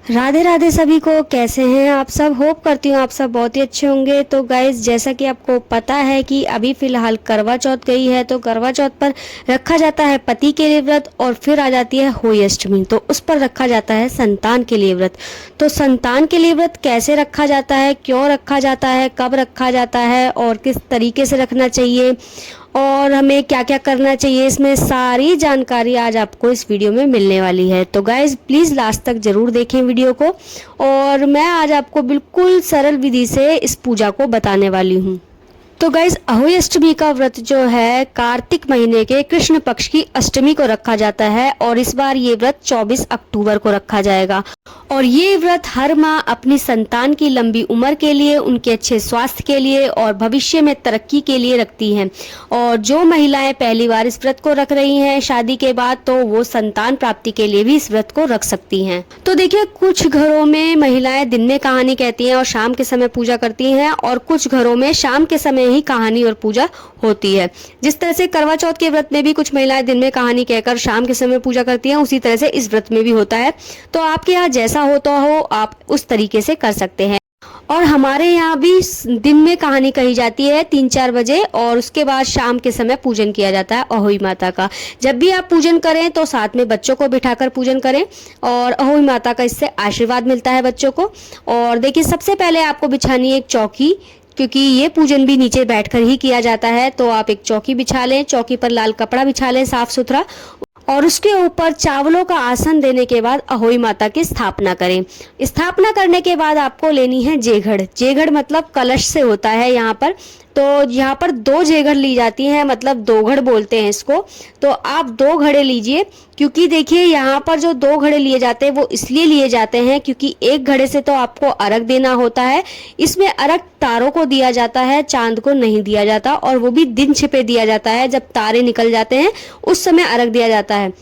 राधे राधे सभी को। कैसे हैं आप सब? होप करती हूँ आप सब बहुत ही अच्छे होंगे। तो गाइज, जैसा कि आपको पता है कि अभी फिलहाल करवा चौथ गई है, तो करवा चौथ पर रखा जाता है पति के लिए व्रत, और फिर आ जाती है होली अष्टमी, तो उस पर रखा जाता है संतान के लिए व्रत। तो संतान के लिए व्रत कैसे रखा जाता है, क्यों रखा जाता है, कब रखा जाता है और किस तरीके से रखना चाहिए, और हमें क्या क्या करना चाहिए, इसमें सारी जानकारी आज आपको इस वीडियो में मिलने वाली है। तो गाइज प्लीज़ लास्ट तक ज़रूर देखें वीडियो को, और मैं आज आपको बिल्कुल सरल विधि से इस पूजा को बताने वाली हूँ। तो गाइज, अहोई अष्टमी का व्रत जो है कार्तिक महीने के कृष्ण पक्ष की अष्टमी को रखा जाता है, और इस बार ये व्रत 24 अक्टूबर को रखा जाएगा। और ये व्रत हर माँ अपनी संतान की लंबी उम्र के लिए, उनके अच्छे स्वास्थ्य के लिए और भविष्य में तरक्की के लिए रखती हैं। और जो महिलाएं पहली बार इस व्रत को रख रही हैं शादी के बाद, तो वो संतान प्राप्ति के लिए भी इस व्रत को रख सकती हैं। तो देखिए, कुछ घरों में महिलाएं दिन में कहानी कहती हैं और शाम के समय पूजा करती हैं, और कुछ घरों में शाम के समय ही कहानी और पूजा होती है। जिस तरह से करवा चौथ के व्रत में भी कुछ महिलाएं दिन में कहानी कहकर शाम के समय पूजा करती हैं, उसी तरह से इस व्रत में भी होता है। तो आपके यहाँ जैसा होता हो आप उस तरीके से कर सकते हैं। और हमारे यहाँ भी दिन में कहानी कही जाती है 3-4 बजे, और उसके बाद शाम के समय पूजन किया जाता है अहोई माता का। जब भी आप पूजन करें तो साथ में बच्चों को बिठाकर पूजन करें, और अहोई माता का इससे आशीर्वाद मिलता है बच्चों को। और देखिए, सबसे पहले आपको बिछानी है एक चौकी, क्योंकि ये पूजन भी नीचे बैठकर ही किया जाता है। तो आप एक चौकी बिछा लें, चौकी पर लाल कपड़ा बिछा लें साफ सुथरा, और उसके ऊपर चावलों का आसन देने के बाद अहोई माता की स्थापना करें। स्थापना करने के बाद आपको लेनी है जेघड़। जेघड़ मतलब कलश से होता है यहाँ पर। तो यहाँ पर 2 जेघड़ ली जाती हैं, मतलब 2 घड़ बोलते हैं इसको। तो आप 2 घड़े लीजिए, क्योंकि देखिए यहाँ पर जो 2 घड़े लिए जाते हैं वो इसलिए लिए जाते हैं क्योंकि एक घड़े से तो आपको अर्घ देना होता है। इसमें अर्घ तारों को दिया जाता है, चांद को नहीं दिया जाता, और वो भी दिन छिपे दिया जाता है। जब तारे निकल जाते हैं उस समय अर्घ दिया जाता है।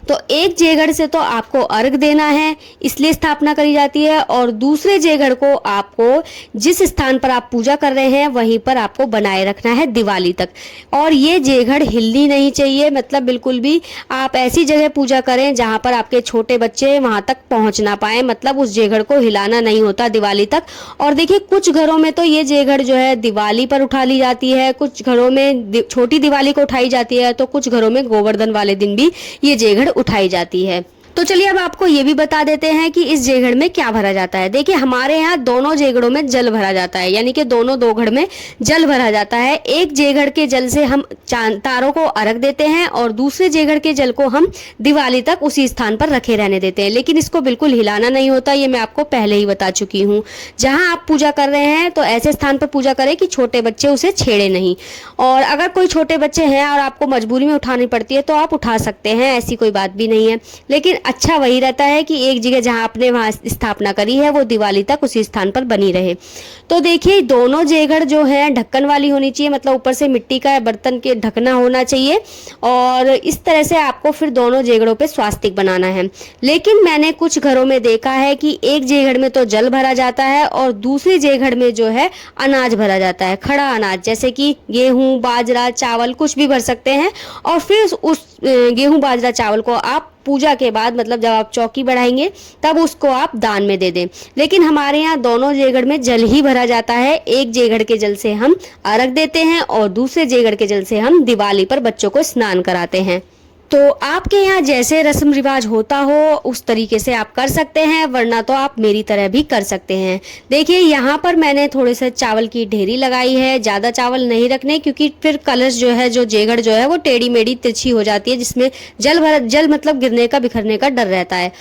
तो एक जेघड़ से तो आपको अर्घ देना है, इसलिए स्थापना करी जाती है। और दूसरे जेघड़ को आपको जिस स्थान पर आप पूजा कर रहे हैं वहीं पर आपको बनाए रखना है दिवाली तक। और ये जेघड़ हिलनी नहीं चाहिए, मतलब बिल्कुल भी आप ऐसी जगह पूजा करें जहां पर आपके छोटे बच्चे वहां तक पहुंच ना पाए, मतलब उस जेघड़ को हिलाना नहीं होता दिवाली तक। और देखिए, कुछ घरों में तो ये जेघड़ जो है दिवाली पर उठा ली जाती है, कुछ घरों में छोटी दिवाली को उठाई जाती है, तो कुछ घरों में गोवर्धन वाले दिन भी ये जेघड़ उठाई जाती है। तो चलिए अब आपको ये भी बता देते हैं कि इस जेघड़ में क्या भरा जाता है। देखिए, हमारे यहाँ दोनों जेघड़ों में जल भरा जाता है, यानी कि दोनों 2 घड़ में जल भरा जाता है। एक जेघड़ के जल से हम तारों को अर्घ देते हैं, और दूसरे जेघड़ के जल को हम दिवाली तक उसी स्थान पर रखे रहने देते हैं। लेकिन इसको बिल्कुल हिलाना नहीं होता, ये मैं आपको पहले ही बता चुकी हूँ। जहाँ आप पूजा कर रहे हैं तो ऐसे स्थान पर पूजा करें कि छोटे बच्चे उसे छेड़े नहीं। और अगर कोई छोटे बच्चे हैं और आपको मजबूरी में उठानी पड़ती है तो आप उठा सकते हैं, ऐसी कोई बात भी नहीं है। लेकिन अच्छा वही रहता है कि एक जगह जहां आपने वहां स्थापना करी है वो दिवाली तक उसी स्थान पर बनी रहे। तो देखिए, दोनों जेघड़ जो है ढक्कन वाली होनी चाहिए, मतलब ऊपर से मिट्टी का बर्तन के ढकना होना चाहिए। और इस तरह से आपको फिर दोनों जेघड़ों पे स्वास्तिक बनाना है। लेकिन मैंने कुछ घरों में देखा है कि एक जेघड़ में तो जल भरा जाता है और दूसरी जेघड़ में जो है अनाज भरा जाता है, खड़ा अनाज, जैसे कि गेहूं, बाजरा, चावल, कुछ भी भर सकते हैं। और फिर उस गेहूं, बाजरा, चावल को आप पूजा के बाद, मतलब जब आप चौकी बढ़ाएंगे तब उसको आप दान में दे दें। लेकिन हमारे यहाँ दोनों जेघड़ में जल ही भरा जाता है। एक जेघड़ के जल से हम अर्घ देते हैं और दूसरे जेघड़ के जल से हम दिवाली पर बच्चों को स्नान कराते हैं। तो आपके यहाँ जैसे रस्म रिवाज होता हो उस तरीके से आप कर सकते हैं, वरना तो आप मेरी तरह भी कर सकते हैं। देखिए, यहाँ पर मैंने थोड़े से चावल की ढेरी लगाई है। ज़्यादा चावल नहीं रखने, क्योंकि फिर कलश जो है, जो जेघड़ जो है वो टेढ़ी मेढ़ी तिरछी हो जाती है, जिसमें जल मतलब गिरने का, बिखरने का डर रहता है।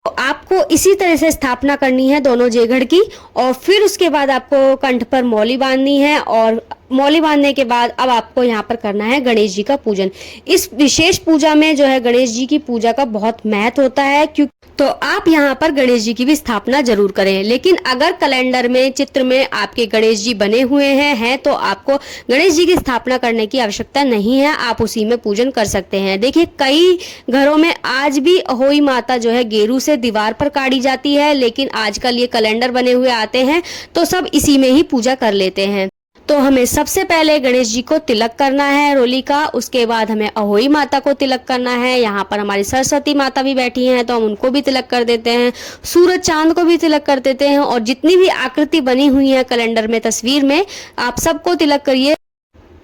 तो आपको इसी तरह से स्थापना करनी है दोनों जेघड़ की। और फिर उसके बाद आपको कंठ पर मौली बांधनी है, और मौली बांधने के बाद अब आपको यहाँ पर करना है गणेश जी का पूजन। इस विशेष पूजा में जो है गणेश जी की पूजा का बहुत महत्व होता है, क्योंकि तो आप यहाँ पर गणेश जी की भी स्थापना जरूर करें। लेकिन अगर कैलेंडर में, चित्र में आपके गणेश जी बने हुए हैं तो आपको गणेश जी की स्थापना करने की आवश्यकता नहीं है, आप उसी में पूजन कर सकते हैं। देखिए, कई घरों में आज भी अहोई माता जो है गेरू से दीवार पर काढ़ी जाती है, लेकिन आजकल ये कैलेंडर बने हुए आते हैं तो सब इसी में ही पूजा कर लेते हैं। तो हमें सबसे पहले गणेश जी को तिलक करना है रोली का, उसके बाद हमें अहोई माता को तिलक करना है। यहाँ पर हमारी सरस्वती माता भी बैठी हैं तो हम उनको भी तिलक कर देते हैं, सूरज चांद को भी तिलक कर देते हैं, और जितनी भी आकृति बनी हुई है कैलेंडर में, तस्वीर में, आप सबको तिलक करिए।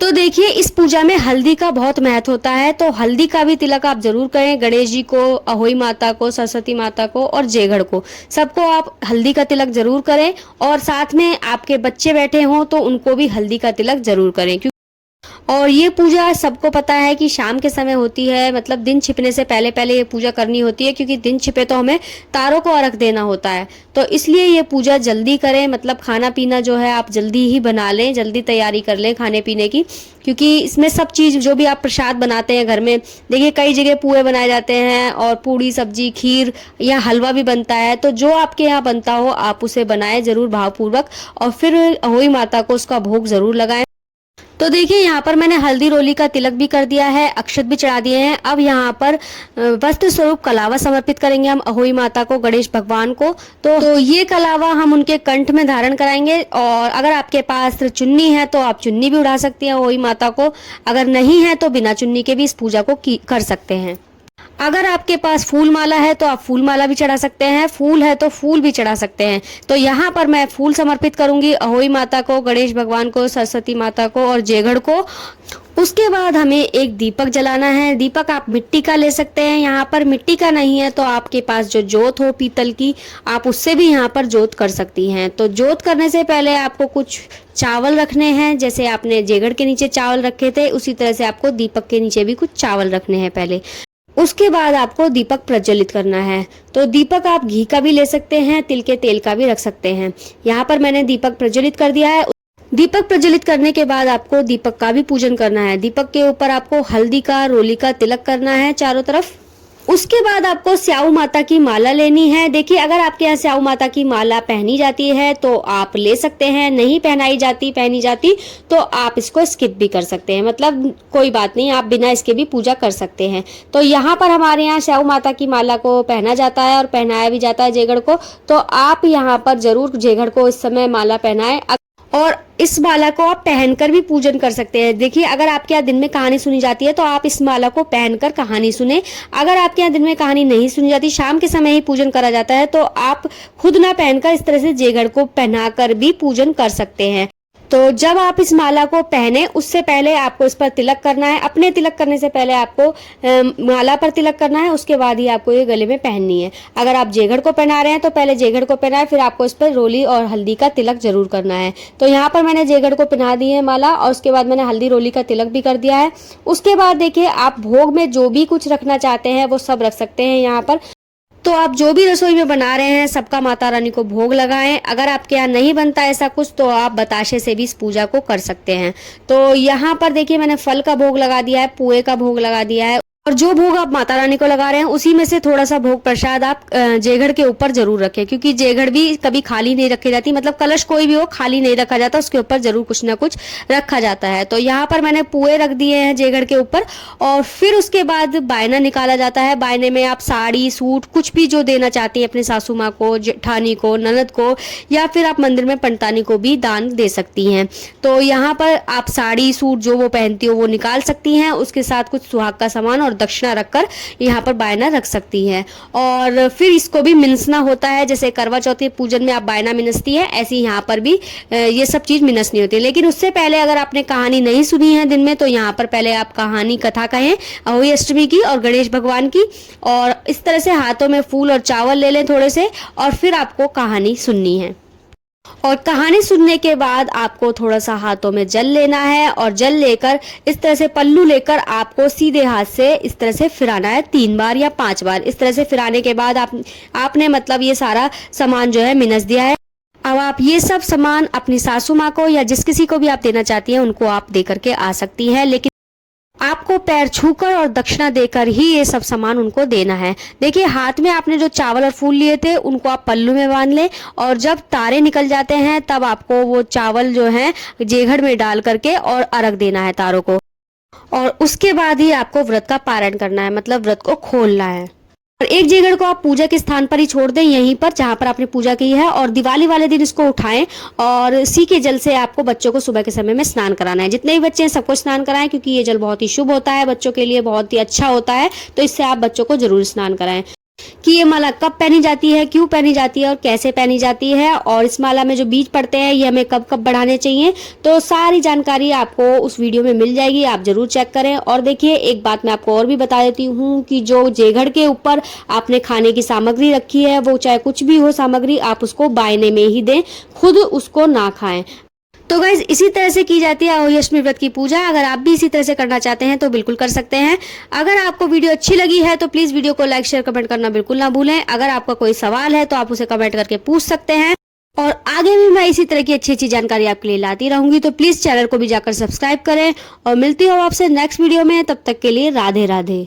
तो देखिए, इस पूजा में हल्दी का बहुत महत्व होता है, तो हल्दी का भी तिलक आप जरूर करें। गणेश जी को, अहोई माता को, सरस्वती माता को और जेघड़ को, सबको आप हल्दी का तिलक जरूर करें। और साथ में आपके बच्चे बैठे हों तो उनको भी हल्दी का तिलक जरूर करें। और ये पूजा सबको पता है कि शाम के समय होती है, मतलब दिन छिपने से पहले पहले ये पूजा करनी होती है, क्योंकि दिन छिपे तो हमें तारों को अर्घ देना होता है। तो इसलिए ये पूजा जल्दी करें, मतलब खाना पीना जो है आप जल्दी ही बना लें, जल्दी तैयारी कर लें खाने पीने की, क्योंकि इसमें सब चीज़ जो भी आप प्रसाद बनाते हैं घर में, देखिए कई जगह पुए बनाए जाते हैं और पूड़ी सब्जी खीर या हलवा भी बनता है। तो जो आपके यहाँ बनता हो आप उसे बनाएं जरूर भावपूर्वक, और फिर अहोई माता को उसका भोग जरूर लगाएं। तो देखिए, यहाँ पर मैंने हल्दी रोली का तिलक भी कर दिया है, अक्षत भी चढ़ा दिए हैं। अब यहाँ पर वस्त्र स्वरूप कलावा समर्पित करेंगे हम अहोई माता को, गणेश भगवान को। तो ये कलावा हम उनके कंठ में धारण कराएंगे, और अगर आपके पास चुन्नी है तो आप चुन्नी भी उड़ा सकती हैं अहोई माता को, अगर नहीं है तो बिना चुन्नी के भी इस पूजा को कर सकते हैं। अगर आपके पास फूल माला है तो आप फूल माला भी चढ़ा सकते हैं, फूल है तो फूल भी चढ़ा सकते हैं। तो यहाँ पर मैं फूल समर्पित करूंगी अहोई माता को, गणेश भगवान को, सरस्वती माता को और जेघड़ को। उसके बाद हमें एक दीपक जलाना है। दीपक आप मिट्टी का ले सकते हैं, यहाँ पर मिट्टी का नहीं है तो आपके पास जो जोत हो पीतल की, आप उससे भी यहाँ पर जोत कर सकती हैं। तो जोत करने से पहले आपको कुछ चावल रखने हैं, जैसे आपने जेघड़ के नीचे चावल रखे थे उसी तरह से आपको दीपक के नीचे भी कुछ चावल रखने हैं पहले। उसके बाद आपको दीपक प्रज्वलित करना है। तो दीपक आप घी का भी ले सकते हैं, तिल के तेल का भी रख सकते हैं। यहाँ पर मैंने दीपक प्रज्वलित कर दिया है। दीपक प्रज्वलित करने के बाद आपको दीपक का भी पूजन करना है। दीपक के ऊपर आपको हल्दी का, रोली का तिलक करना है चारों तरफ। उसके बाद आपको स्याऊ माता की माला लेनी है। देखिए, अगर आपके यहाँ स्याऊ माता की माला पहनी जाती है तो आप ले सकते हैं, नहीं पहनी जाती तो आप इसको स्किप भी कर सकते हैं, मतलब कोई बात नहीं, आप बिना इसके भी पूजा कर सकते हैं। तो यहाँ पर हमारे यहाँ स्याऊ माता की माला को पहना जाता है और पहनाया भी जाता है जेघड़ को। तो आप यहाँ पर जरूर जेघड़ को इस समय माला पहनाएं, और इस माला को आप पहनकर भी पूजन कर सकते हैं। देखिए, अगर आपके यहाँ दिन में कहानी सुनी जाती है तो आप इस माला को पहनकर कहानी सुने। अगर आपके यहाँ दिन में कहानी नहीं सुनी जाती, शाम के समय ही पूजन करा जाता है, तो आप खुद ना पहनकर इस तरह से जेघड़ को पहनाकर भी पूजन कर सकते हैं। तो जब आप इस माला को पहने उससे पहले आपको इस पर तिलक करना है। अपने तिलक करने से पहले आपको माला पर तिलक करना है, उसके बाद ही आपको ये गले में पहननी है। अगर आप जेघड़ को पहना रहे हैं तो पहले जेघड़ को पहनाए, फिर आपको इस पर रोली और हल्दी का तिलक जरूर करना है। तो यहाँ पर मैंने जेघड़ को पहना दी है माला, और उसके बाद मैंने हल्दी रोली का तिलक भी कर दिया है। उसके बाद देखिए, आप भोग में जो भी कुछ रखना चाहते हैं वो सब रख सकते हैं यहाँ पर। तो आप जो भी रसोई में बना रहे हैं सबका माता रानी को भोग लगाएं। अगर आपके यहाँ नहीं बनता ऐसा कुछ तो आप बताशे से भी इस पूजा को कर सकते हैं। तो यहाँ पर देखिए, मैंने फल का भोग लगा दिया है, पुए का भोग लगा दिया है, और जो भोग आप माता रानी को लगा रहे हैं उसी में से थोड़ा सा भोग प्रसाद आप जेघड़ के ऊपर जरूर रखें, क्योंकि जेघड़ भी कभी खाली नहीं रखी जाती, मतलब कलश कोई भी हो खाली नहीं रखा जाता, उसके ऊपर जरूर कुछ ना कुछ रखा जाता है। तो यहाँ पर मैंने पुए रख दिए हैं जेघड़ के ऊपर, और फिर उसके बाद बायना निकाला जाता है। बायने में आप साड़ी सूट कुछ भी जो देना चाहती हैं अपने सासू माँ को, जेठानी को, ननद को, या फिर आप मंदिर में पंडितानी को भी दान दे सकती हैं। तो यहाँ पर आप साड़ी सूट जो वो पहनती हो वो निकाल सकती हैं, उसके साथ कुछ सुहाग का सामान और दक्षिणा रखकर यहाँ पर बायना रख सकती हैं। और फिर इसको भी मिनसना होता है, जैसे करवा चौथ के पूजन में आप बायना मिनसती है, ऐसे यहाँ पर भी ये सब चीज मिनसनी होती है। लेकिन उससे पहले अगर आपने कहानी नहीं सुनी है दिन में तो यहाँ पर पहले आप कहानी कथा कहें अहोई अष्टमी की और गणेश भगवान की, और इस तरह से हाथों में फूल और चावल ले लें थोड़े से, और फिर आपको कहानी सुननी है। और कहानी सुनने के बाद आपको थोड़ा सा हाथों में जल लेना है, और जल लेकर इस तरह से पल्लू लेकर आपको सीधे हाथ से इस तरह से फिराना है 3 बार या 5 बार। इस तरह से फिराने के बाद आपने मतलब ये सारा सामान जो है मिनस दिया है। अब आप ये सब सामान अपनी सासू माँ को या जिस किसी को भी आप देना चाहती हैं उनको आप दे करके आ सकती हैं, लेकिन आपको पैर छूकर और दक्षिणा देकर ही ये सब सामान उनको देना है। देखिए, हाथ में आपने जो चावल और फूल लिए थे उनको आप पल्लू में बांध लें, और जब तारे निकल जाते हैं तब आपको वो चावल जो है जेघड़ में डाल करके और अर्घ देना है तारों को, और उसके बाद ही आपको व्रत का पारण करना है, मतलब व्रत को खोलना है। और एक जेगड़ को आप पूजा के स्थान पर ही छोड़ दें, यहीं पर जहां पर आपने पूजा की है, और दिवाली वाले दिन इसको उठाएं और इसी के जल से आपको बच्चों को सुबह के समय में स्नान कराना है। जितने भी बच्चे हैं सबको स्नान कराएं, क्योंकि ये जल बहुत ही शुभ होता है, बच्चों के लिए बहुत ही अच्छा होता है। तो इससे आप बच्चों को जरूर स्नान कराएं। कि ये माला कब पहनी जाती है, क्यों पहनी जाती है और कैसे पहनी जाती है, और इस माला में जो बीज पड़ते हैं ये हमें कब कब बढ़ाने चाहिए, तो सारी जानकारी आपको उस वीडियो में मिल जाएगी। आप जरूर चेक करें। और देखिए, एक बात मैं आपको और भी बता देती हूँ कि जो जेघड़ के ऊपर आपने खाने की सामग्री रखी है, वो चाहे कुछ भी हो सामग्री, आप उसको बायने में ही दें, खुद उसको ना खाएं। तो गाइज इसी तरह से की जाती है अहोई अष्टमी व्रत की पूजा। अगर आप भी इसी तरह से करना चाहते हैं तो बिल्कुल कर सकते हैं। अगर आपको वीडियो अच्छी लगी है तो प्लीज वीडियो को लाइक शेयर कमेंट करना बिल्कुल ना भूलें। अगर आपका कोई सवाल है तो आप उसे कमेंट करके पूछ सकते हैं, और आगे भी मैं इसी तरह की अच्छी अच्छी जानकारी आपके लिए लाती रहूंगी। तो प्लीज चैनल को भी जाकर सब्सक्राइब करें, और मिलती हूँ आपसे नेक्स्ट वीडियो में। तब तक के लिए राधे राधे।